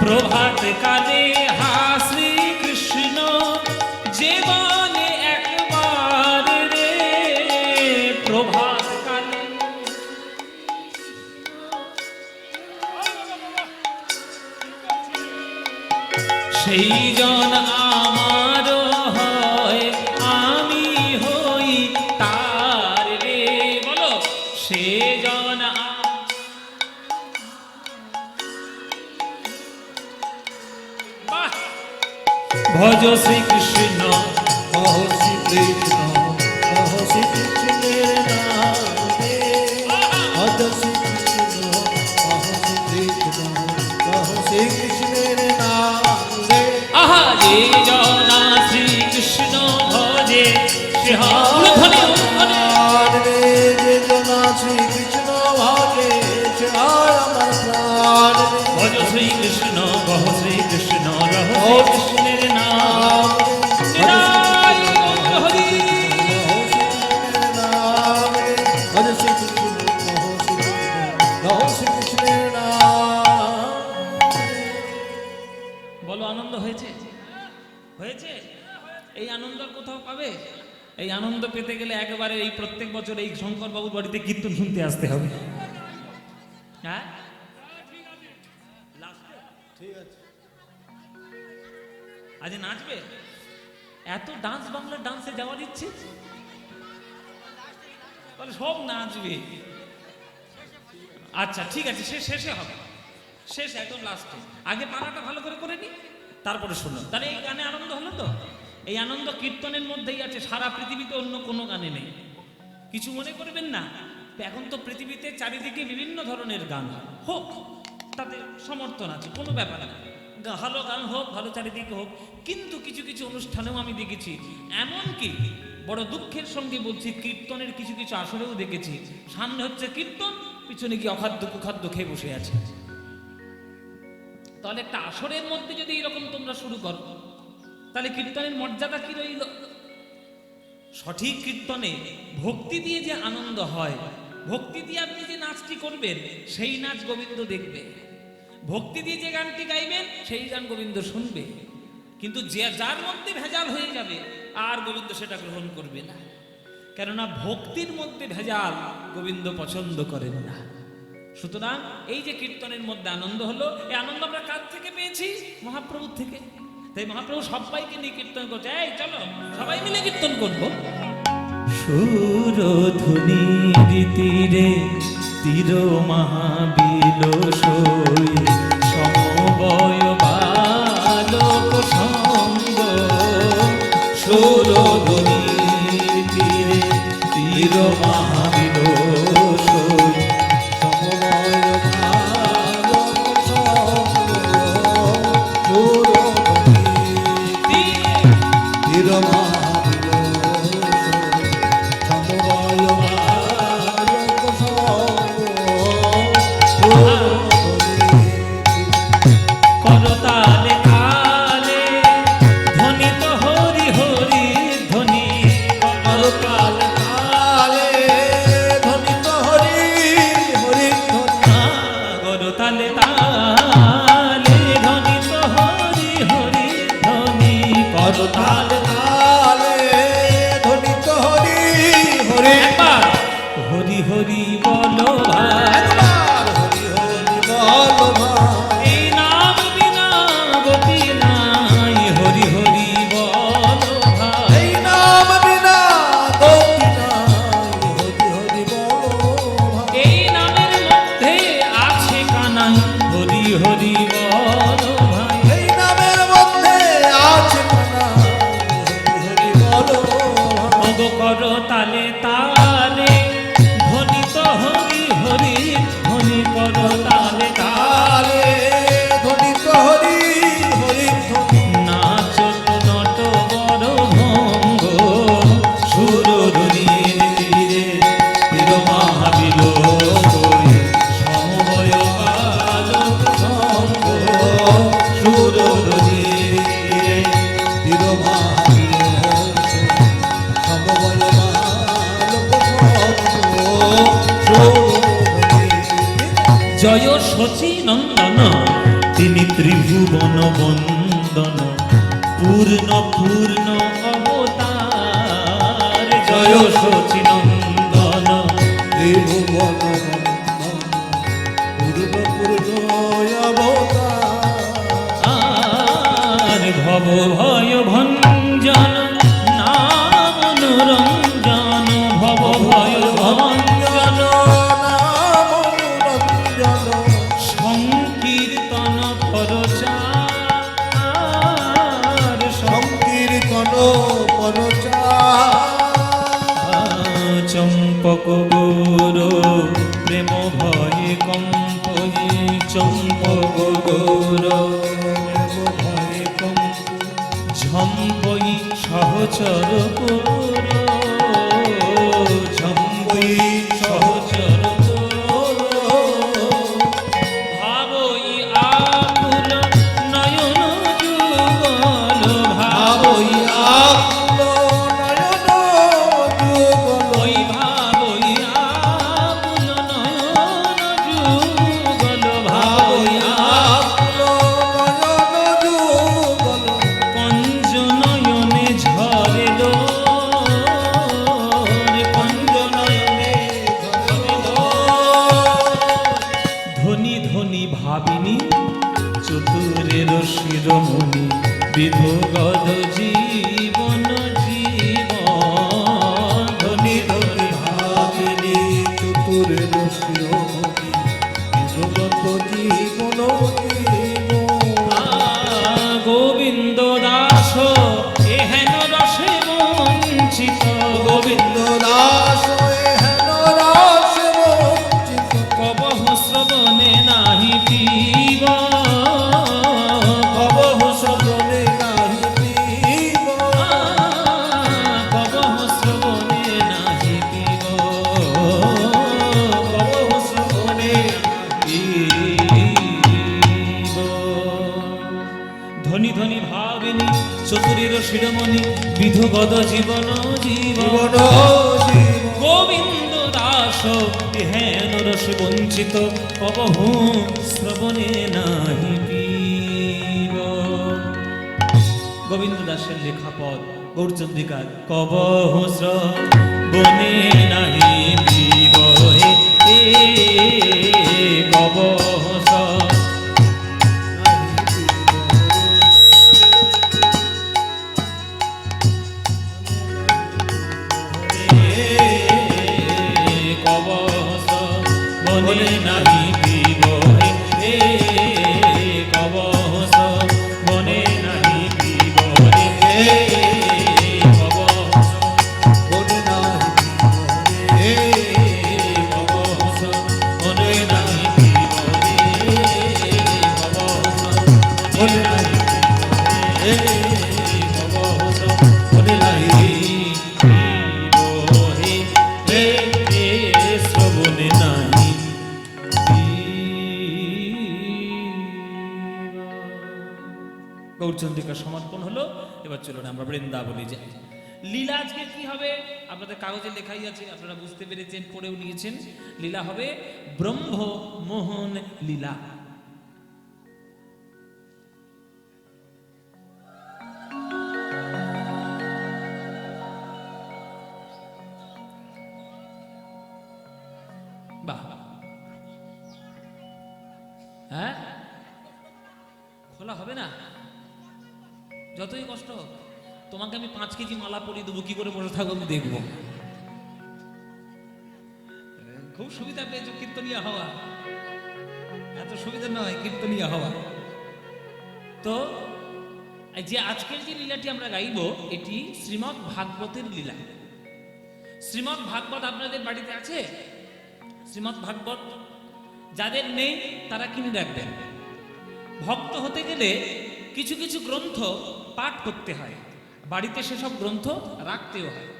Speaker 1: প্রভাত কালে হা শ্রীকৃষ্ণ যে বলে একবার রে, প্রভাত কালে সেই জন আমার হয় আমি হই তার রে। বলো সে জন ভজ শ্রীকৃষ্ণ
Speaker 2: কহ শ্রীকৃষ্ণ, কহ শ্রীকৃষ্ণের নাম রে। ভজ শ্রীকৃষ্ণ, কহ শ্রীকৃষ্ণ, কহ শ্রীকৃষ্ণের নাম রে।
Speaker 1: আহা যে জনা শ্রীকৃষ্ণ ভজে সে হয় ঊর্ধ্বনে ঊর্ধ্বনে।
Speaker 2: প্রাণ রে, যে জনা শ্রীকৃষ্ণ ভজে সে হয় আমার প্রাণ রে।
Speaker 1: ভজ শ্রীকৃষ্ণ কহ শ্রীকৃষ্ণ রহ শ্রীকৃষ্ণের নাম নিরাই গৌর হরি।
Speaker 2: ভজ শ্রীকৃষ্ণ, কহ শ্রীকৃষ্ণের নাম।
Speaker 1: বলো আনন্দ হয়েছে? হয়েছে? এই আনন্দ আর কোথাও পাবে? এই আনন্দ পেতে গেলে একেবারে এই প্রত্যেক বছর এই শঙ্কর বাবুর বাড়িতে কীর্তন শুনতে আসতে হবে। হ্যাঁ
Speaker 2: ঠিক আছে।
Speaker 1: আজ নাচবে? এত ডান্স, বাংলা ডান্সে যাওয়ার ইচ্ছে, তাহলে সব নাচবে। আচ্ছা ঠিক আছে, শেষে হবে, শেষ একদম লাস্টে। আগে পাড়াটা ভালো করে করে নি, তারপরে শুনো। তাহলে এই গানে আনন্দ হলো তো? এই আনন্দ কীর্তনের মধ্যেই আছে, সারা পৃথিবীতে অন্য কোনো গানে নেই। কিছু মনে করবেন না, এখন তো পৃথিবীতে চারিদিকে বিভিন্ন ধরনের গান হোক, তাতে সমর্থন আছে, কোনো ব্যাপার না। ভালো গান হোক, ভালো চারিদিকে হোক, কিন্তু কিছু কিছু অনুষ্ঠানেও আমি দেখেছি, এমনকি বড় দুঃখের সঙ্গে বলছি, কীর্তনের কিছু কিছু আসরেও দেখেছি, সামনে হচ্ছে কীর্তন, পিছনে গিয়ে অখাদ্য কুখাদ্য খেয়ে বসে আছে। তাহলে একটা আসরের মধ্যে যদি এরকম তোমরা শুরু করো, তাহলে কীর্তনের মর্যাদা কি রইল? সঠিক কীর্তনে ভক্তি দিয়ে যে আনন্দ হয়, ভক্তি দিয়ে আপনি যে নাচটি করবেন, সেই নাচ গোবিন্দ দেখবে। ভক্তি দিয়ে যে গানটি গাইবেন, সেই গান গোবিন্দ শুনবে। কিন্তু যে যার মধ্যে ভেজাল হয়ে যাবে, আর গোবিন্দ সেটা গ্রহণ করবে না। কেননা ভক্তির মধ্যে ভেজাল গোবিন্দ পছন্দ করেন না। সুতরাং এই যে কীর্তনের মধ্যে আনন্দ হলো, এই আনন্দ আমরা কার থেকে পেয়েছি? মহাপ্রভুর থেকে। তাই মহাপ্রভু সবাইকে নিয়ে কীর্তন করছে, এই চলো সবাই মিলে কীর্তন করবো। সুরধুনি তীরে তীর মহাবিল সই, সমবয় বালক সঙ্গ। সুরধুনি তীরে তীর মহাবিল সই,
Speaker 2: সময় বালক সঙ্গ। সুরধুনি তীর মহাবিল সই, সময় বালক সঙ্গ।
Speaker 1: করতালে তালে ধ্বনিত হরি হরি ধ্বনি।
Speaker 2: কাল কালে ধ্বনিত হরি হরি ধ্বনি।
Speaker 1: করতালে তালে ধ্বনিত হরি হরি ধ্বনি।
Speaker 2: করতাল তালে ধ্বনিত হরি হরি।
Speaker 1: একবার হরি হরি বলো ভাই,
Speaker 2: একবার হরি হরি বল ভাই।
Speaker 1: এই নাম বিনা গতি নাই। হরি হরি বলো ভাই,
Speaker 2: এই নাম বিনা গতি নাই। হরি হরি বল ভাই।
Speaker 1: এই নামের মধ্যে আছে কানাই। হরি হরি বলো ভাই,
Speaker 2: এই নামের মধ্যে আছে কানা। হরি হরি বল ভাই।
Speaker 1: অগ করো তালে তালে ধ্বনিত হরি হরি ধ্বনি। করো তালে তালে
Speaker 2: তালে ধ্বনিত হরি হরি ধ্বনি।
Speaker 1: নাচত নট বড় ভঙ্গ। সুরধুনির তীরে তীর মহাবিল সই, সমবয় বালক সঙ্গ। সুরধুনির ভয় ভঞ্জন নাম অনুরঞ্জন ভব ভয় ভঞ্জন সংকীর্তন পরচার
Speaker 2: সংকীর্তন
Speaker 1: চম্পক গৌর প্রেম ভয়ে কম্পই চম্পক গৌর প্রেম ভয়ে কম্প ঝম্পই সহচর পুর ঝম্পই সহচর পুর ভাবই আকুল নয়ন যুগল ভাবই ওই ভাবই আকুল নয়ন যুগল ভাবই পঞ্জ নয়নে ঝরে লো পঞ্জ নয়নে ধনী ধনী ভাবিনী চতুরের শিরোমণি বিধগদ জীবন জীবন ধনী ধনী
Speaker 2: ভাবিনী চতুরের শিরোমণি জগত জীবন
Speaker 1: গোবিন্দ দাস এহেন রসে বঞ্চিত গোবিন্দ
Speaker 2: দাস হেন রাস বঞ্চিত
Speaker 1: কবহ শ্রবণে নাহি পিব কবহ
Speaker 2: সদনে নাহি পিব
Speaker 1: কবহ শ্রবণে নাহি পিব কবহ শ্রবণে পিব ধনী ধনী ভাবিনী চতুরের শিরোমণি বিধগদ জীবন জীবন গোবিন্দ দাস হেন রস বঞ্চিত কবহু শ্রবণে নাহি পিব গোবিন্দ দাসের লেখা পদ গৌরচন্দ্রিকার কবহু শ্রবণে নাহি পিব হে কবহু বনে নাহি পিব হে কবস বনে নাহি পিব হে কবস
Speaker 2: বনে নাহি
Speaker 1: হে কবস বনে নাহি পিব হে কবস বনে নাহি হে কবস বনে নাহি পিব হে শ্রবণে নাহি গৌরচন্দ্রিকা সমর্পণ হলো। এবার চলুন আমরা বৃন্দাবনে যাই। লীলা আজকে কি হবে আপনাদের কাগজে লেখাই আছে, আপনারা বুঝতে পেরেছেন, পড়েও নিয়েছেন। লীলা হবে ব্রহ্ম মোহন লীলা। বাহ, হ্যাঁ খোলা হবে না, যতই কষ্ট হোক। তোমাকে আমি 5 কেজি মালা পরিয়ে দেবো, কি করে বসে থাকো আমি দেখবো। খুব সুবিধা পেয়েছো কীর্তনিয়া হওয়া, এত সুবিধা নয় কীর্তনিয়া হওয়া। তো এই যে আজকের যে লীলাটি আমরা গাইব, এটি শ্রীমদ্ ভাগবতের লীলা। শ্রীমদ্ ভাগবত আপনাদের বাড়িতে আছে? শ্রীমদ্ ভাগবত যাদের নেই তারা কিনে রাখবেন। ভক্ত হতে গেলে কিছু কিছু গ্রন্থ পাঠ করতে হয়, বাড়িতে সেসব গ্রন্থ রাখতেও হয়।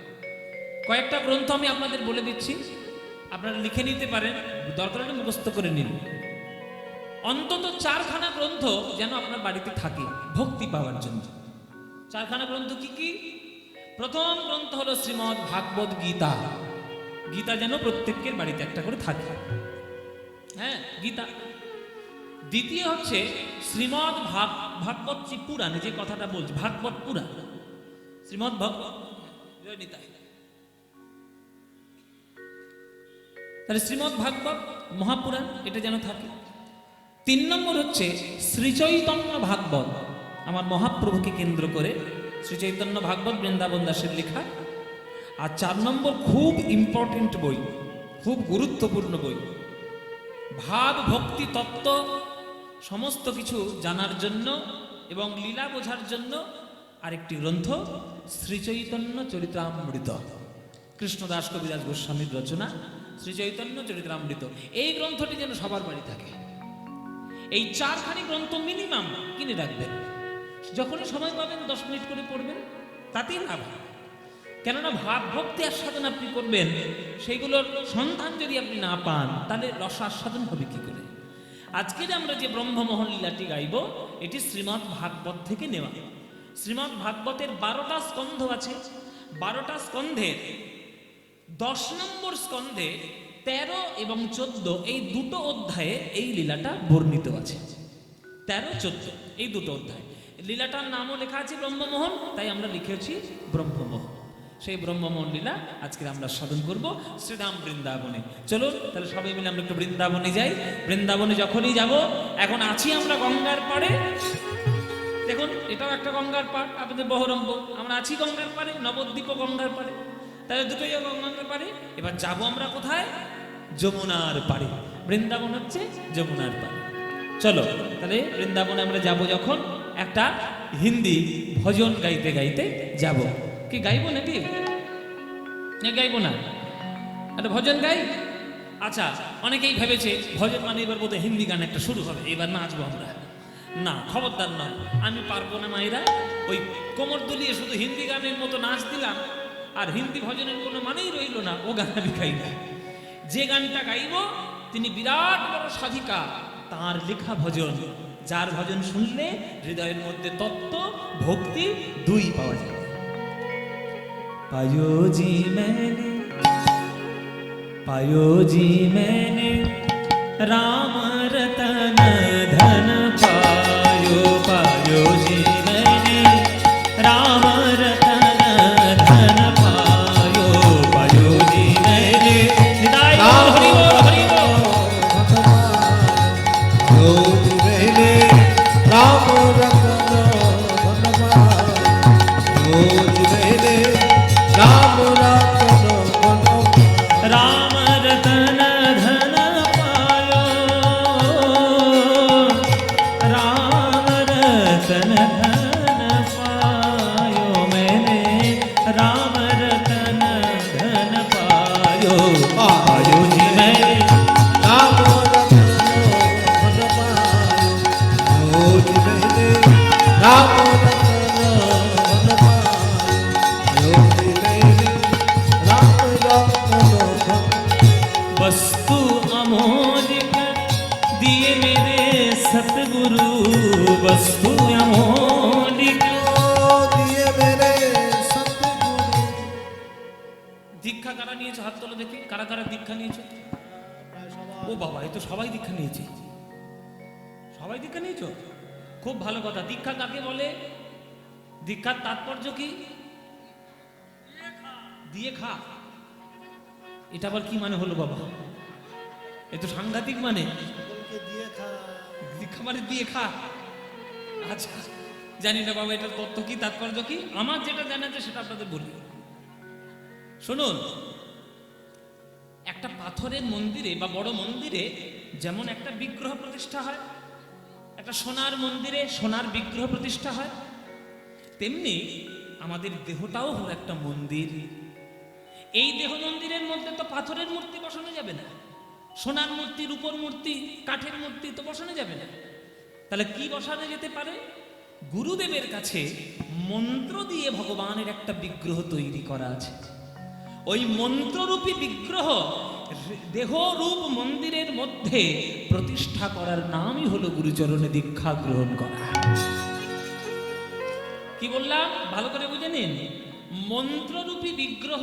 Speaker 1: কয়েকটা গ্রন্থ আমি আপনাদের বলে দিচ্ছি, আপনারা লিখে নিতে পারেন, দরকার হলে মুখস্থ করে নিন। অন্তত 4খানা গ্রন্থ যেন আপনার বাড়িতে থাকে ভক্তি পাওয়ার জন্য। 4খানা গ্রন্থ কি কি? প্রথম গ্রন্থ হলো শ্রীমদ্ ভাগবত গীতা। গীতা যেন প্রত্যেকের বাড়িতে একটা করে থাকে, হ্যাঁ গীতা। দ্বিতীয় হচ্ছে শ্রীমদ্ ভাগবত পুরাণ, যে কথাটা বলছি ভাগবত পুরাণ, শ্রীমদ্ ভাগবত তাহলে শ্রীমদ্ ভাগবত মহাপুরাণ, এটা যেন থাকে। 3 নম্বর হচ্ছে শ্রীচৈতন্য ভাগবত, আমার মহাপ্রভুকে কেন্দ্র করে শ্রী চৈতন্য ভাগবত বৃন্দাবন দাসের লেখা। আর 4 নম্বর খুব ইম্পর্টেন্ট বই, খুব গুরুত্বপূর্ণ বই, ভাব ভক্তি তত্ত্ব সমস্ত কিছু জানার জন্য এবং লীলা বোঝার জন্য আরেকটি গ্রন্থ শ্রী চৈতন্য চরিতামৃত, কৃষ্ণদাস কবিরাজ গোস্বামীর রচনা শ্রী চৈতন্য চরিতামৃত। এই গ্রন্থটি যেন সবার বাড়ি থাকে। এই 4খানি গ্রন্থ মিনিমাম কিনে রাখবেন, যখনই সময় পাবেন 10 মিনিট করে পড়বেন, তাতেই লাভ হয়। কেননা ভাব ভক্তি আস্বাদন আপনি করবেন, সেইগুলোর সন্ধান যদি আপনি না পান তাহলে রস আস্বাদন হবে কি করে? আজকের আমরা যে ব্রহ্মমোহন লীলাটি গাইব, এটি শ্রীমদ্ ভাগবত থেকে নেওয়া। শ্রীমদ্ ভাগবতের 12টা স্কন্ধ আছে। 12টা স্কন্ধের 10 নম্বর স্কন্ধে 13 এবং 14 এই দুটো অধ্যায়ে এই লীলাটা বর্ণিত আছে। 13, 14 এই দুটো অধ্যায়। লীলাটার নামও লেখা আছে ব্রহ্মমোহন, তাই আমরা লিখেছি ব্রহ্মমোহন। সেই ব্রহ্মমোহন লীলা আজকে আমরা সাধন করব শ্রীধাম বৃন্দাবনে। চলুন তাহলে সবাই মিলে আমরা একটু বৃন্দাবনে যাই। বৃন্দাবনে যখনই যাব, এখন আছি আমরা গঙ্গার পাড়ে। দেখুন এটাও একটা গঙ্গার পাড়, আপনাদের বহরম্ভ। আমরা আছি গঙ্গার পাড়ে, নবদ্বীপ গঙ্গার পাড়ে, তাহলে দুটোই গঙ্গার পাড়ে। এবার যাব আমরা কোথায়? যমুনার পাড়ে। বৃন্দাবন হচ্ছে যমুনার পাড়ে। চলো তাহলে বৃন্দাবনে আমরা যাব যখন, একটা হিন্দি ভজন গাইতে গাইতে যাব। কি গাইবো নাকি? গাইবো না, একটা ভজন গাই। আচ্ছা, অনেকেই ভেবেছে ভজন মানে এবার বোধহয় হিন্দি গান একটা শুরু হবে, এবার নাচবো আমরা। না, খবরদার নয়, আমি পারবো না মায়েরা। ওই কোমর দুলিয়ে শুধু হিন্দি গানের মতো নাচ দিলাম, আর হিন্দি ভজনের কোনো মানেই রইল না, ও গান আমি গাই না। যে গানটা গাইব তিনি বিরাট বড় সাধিকা, তার লেখা ভজন, যার ভজন শুনলে হৃদয়ের মধ্যে তত্ত্ব ভক্তি দুই পাওয়া যায়। पायो जी मैंने राम रतन धन पायो। पायो जी मैंने राम रतन धन पायो। पायो जी मैंने हरि बोल हरि बोल।
Speaker 2: पायो जी मैंने राम रतन धन पायो। जी मैंने राम रतन धन पायो।
Speaker 1: राम रतन धन पायो। मैंने राम रतन धन पायो। पायो जी मैंने
Speaker 2: राम रतन धन पायो। जी मैंने राम रतन धन पायो। जी मैंने राम रतन धन।
Speaker 1: वस्तु अमोलिक दिए मेरे सतगुरु। वस्तु अमोलिक
Speaker 2: दिए मेरे सतगुरु।
Speaker 1: দীক্ষা কারা নিয়েছো? হাত তোলো দেখি, কারা কারা দীক্ষা নিয়েছো? ও বাবা, এই তো সবাই দীক্ষা নিয়েছে। সবাই দীক্ষা নিয়েছো, খুব ভালো কথা। দীক্ষা কাকে বলে? দীক্ষার তাৎপর্য কি? দিয়ে খা। এটা আবার কি মানে হলো বাবা? এ তো সাংঘাতিক মানে। দীক্ষা মানে দিয়ে খা। আচ্ছা, জানি না বাবা এটার তত্ত্ব কি, তাৎপর্য কি। আমার যেটা জানা আছে সেটা আপনাদের বলি। শুনুন, একটা পাথরের মন্দিরে বা বড় মন্দিরে যেমন একটা বিগ্রহ প্রতিষ্ঠা হয়, একটা সোনার মন্দিরে সোনার বিগ্রহ প্রতিষ্ঠা হয়, তেমনি আমাদের দেহটাও হলো একটা মন্দির। এই দেহ মন্দিরের মধ্যে তো পাথরের মূর্তি বসানো যাবে না, সোনার মূর্তি, রূপোর মূর্তি, কাঠের মূর্তি তো বসানো যাবে না। তাহলে কি বসানো যেতে পারে? গুরুদেবের কাছে মন্ত্র দিয়ে ভগবানের একটা বিগ্রহ তৈরি করা আছে। ওই মন্ত্ররূপী বিগ্রহ দেহ রূপ মন্দিরের মধ্যে প্রতিষ্ঠা করার নামই হলো গুরুচরণে দীক্ষা গ্রহণ করা। কি বললাম ভালো করে বুঝে নিন। মন্ত্ররূপী বিগ্রহ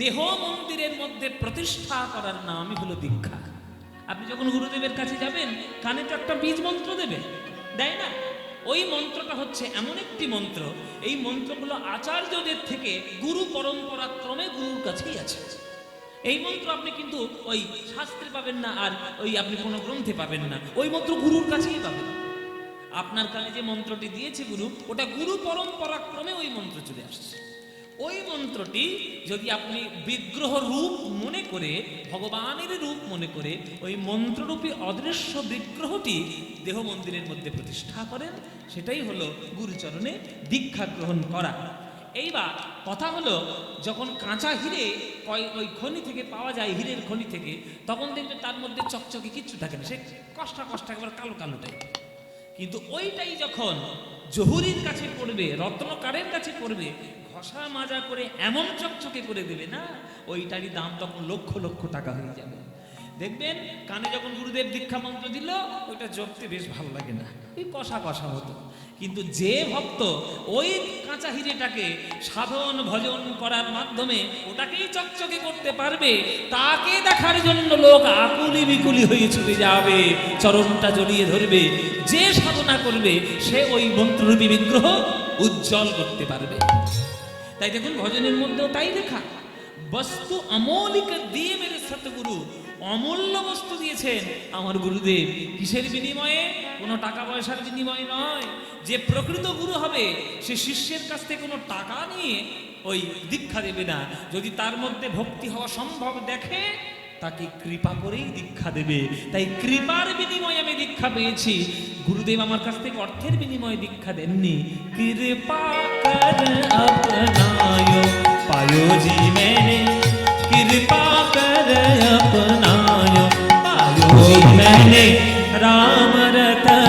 Speaker 1: দেহ মন্দিরের মধ্যে প্রতিষ্ঠা করার নামই হলো দীক্ষা। আপনি যখন গুরুদেবের কাছে যাবেন, কানে তো একটা বীজ মন্ত্র দেবে, দেয় না? ওই মন্ত্রটা হচ্ছে এমন একটি মন্ত্র, এই মন্ত্রগুলো আচার্যদের থেকে গুরু পরম্পরা ক্রমে গুরুর কাছেই আছে। এই মন্ত্র আপনি কিন্তু ওই শাস্ত্রে পাবেন না, আর ওই আপনি কোনো গ্রন্থে পাবেন না। ওই মন্ত্র গুরুর কাছেই পাবেন। আপনার কানে যে মন্ত্রটি দিয়েছে গুরু, ওটা গুরু পরম্পরাক্রমে ওই মন্ত্র চলে আসছে। ওই মন্ত্রটি যদি আপনি বিগ্রহ রূপ মনে করে, ভগবানের রূপ মনে করে ওই মন্ত্ররূপী অদৃশ্য বিগ্রহটি দেহ মন্দিরের মধ্যে প্রতিষ্ঠা করেন, সেটাই হলো গুরুচরণে দীক্ষা গ্রহণ করা। এইবার কথা হলো, যখন কাঁচা হিরে ওই খনি থেকে পাওয়া যায়, হীরের খনি থেকে, তখন দেখবে তার মধ্যে চকচকে কিচ্ছু থাকে না, সে কষ্টা একেবারে কালো কালো টাইপ। কিন্তু ওইটাই যখন জহুরির কাছে পড়বে, রত্নকারের কাছে পড়বে, ঘষা মাজা করে এমন চকচকে করে দেবে না, ওইটারই দাম তখন লক্ষ লক্ষ টাকা হয়ে যাবে। দেখবেন কানে যখন গুরুদেব দীক্ষা মন্ত্র দিল, ওইটা জপতে বেশ ভালো লাগে না, ওই কষা কষা হতো। কিন্তু যে ভক্ত ওই কাঁচা হিরেটাকে সাধন ভজন করার মাধ্যমে ওটাকেই চকচকে করতে পারবে, তাকে দেখার জন্য লোক আকুলি বিকুলি হয়ে ছুটে যাবে, চরণটা জড়িয়ে ধরবে। যে সাধনা করবে সে ওই মন্ত্ররূপী বিগ্রহ উজ্জ্বল করতে পারবে। তাই দেখুন ভজনের মধ্যেও তাই লেখা, বস্তু অমৌলিক দিয়ে মেরে সতগুরু, অমূল্য বস্তু দিয়েছেন আমার গুরুদেব। কিসের বিনিময়ে? কোনো টাকা পয়সার বিনিময়ে নয়। যে প্রকৃত গুরু হবে সে শিষ্যের কাছ থেকে কোনো টাকা নিয়ে ওই দীক্ষা দেবে না। যদি তার মধ্যে ভক্তি হওয়া সম্ভব দেখে, তাকে কৃপা করেই দীক্ষা দেবে। তাই কৃপার বিনিময়ে আমি দীক্ষা পেয়েছি। গুরুদেব আমার কাছ থেকে অর্থের বিনিময়ে দীক্ষা দেননি। কৃপা কর अपनायो पायो जी मैंने, कृपा कर अपनायो पायो जी मैंने, राम रतन